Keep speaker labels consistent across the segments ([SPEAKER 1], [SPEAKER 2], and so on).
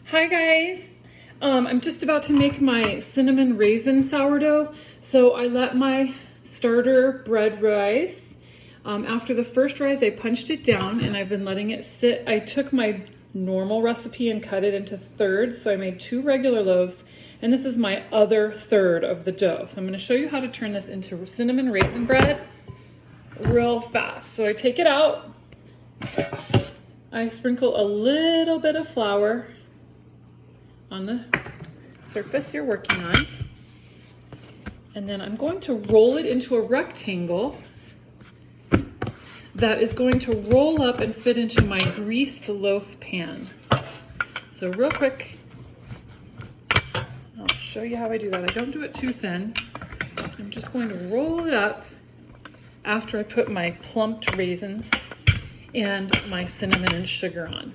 [SPEAKER 1] Hi guys! I'm just about to make my cinnamon raisin sourdough. So I let my starter bread rise. After the first rise, I punched it down and I've been letting it sit. I took my normal recipe and cut it into thirds. So I made 2 regular loaves and this is my other third of the dough. So I'm going to show you how to turn this into cinnamon raisin bread real fast. So I take it out. I sprinkle a little bit of flour on the surface you're working on. And then I'm going to roll it into a rectangle that is going to roll up and fit into my greased loaf pan. So real quick, I'll show you how I do that. I don't do it too thin. I'm just going to roll it up after I put my plumped raisins and my cinnamon and sugar on.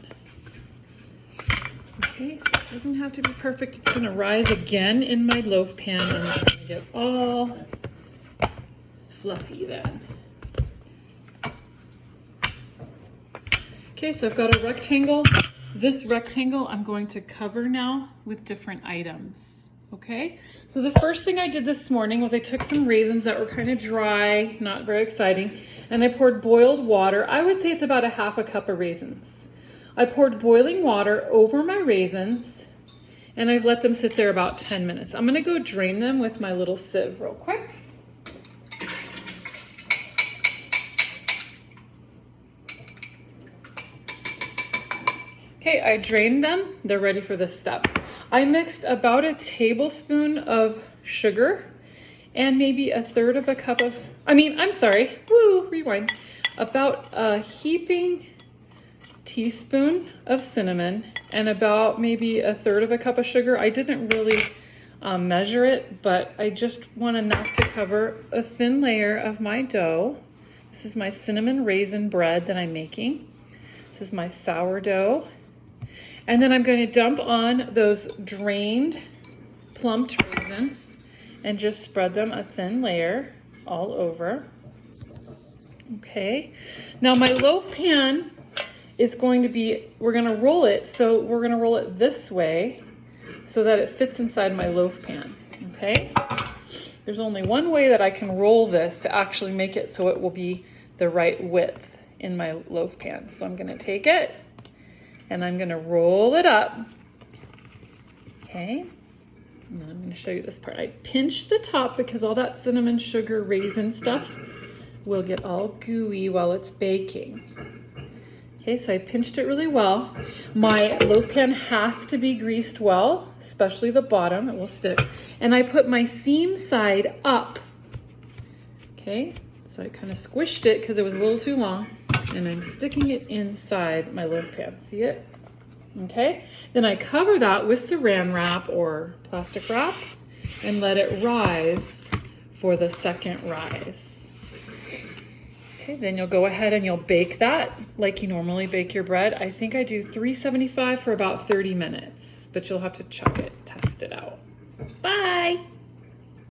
[SPEAKER 1] Okay, so it doesn't have to be perfect. It's going to rise again in my loaf pan and it's going to get all fluffy then. Okay, so I've got a rectangle. This rectangle I'm going to cover now with different items. Okay, so the first thing I did this morning was I took some raisins that were kind of dry, not very exciting, and I poured boiled water. I would say it's about a half a cup of raisins. I poured boiling water over my raisins and I've let them sit there about 10 minutes. I'm gonna go drain them with my little sieve real quick. Okay, I drained them. They're ready for this step. I mixed about a tablespoon of sugar and maybe a third of a cup of, rewind. About a heaping teaspoon of cinnamon and about maybe a third of a cup of sugar. I didn't really measure it, but I just want enough to cover a thin layer of my dough. This is my cinnamon raisin bread that I'm making. This is my sourdough. And then I'm going to dump on those drained plumped raisins and just spread them a thin layer all over. Okay, now my loaf pan is going to be, we're going to roll it, so we're going to roll it this way so that it fits inside my loaf pan. Okay, there's only one way that I can roll this to actually make it so it will be the right width in my loaf pan. So I'm going to take it and I'm going to roll it up. Okay, and then I'm going to show you this part. I pinch the top because all that cinnamon, sugar, raisin stuff will get all gooey while it's baking. Okay, so I pinched it really well. My loaf pan has to be greased well, especially the bottom, it will stick. And I put my seam side up. Okay, so I kind of squished it because it was a little too long. And I'm sticking it inside my loaf pan. See it? Okay, then I cover that with saran wrap or plastic wrap and let it rise for the second rise. Okay, then you'll go ahead and you'll bake that like you normally bake your bread. I think I do 375 for about 30 minutes, but you'll have to check it, test it out. Bye.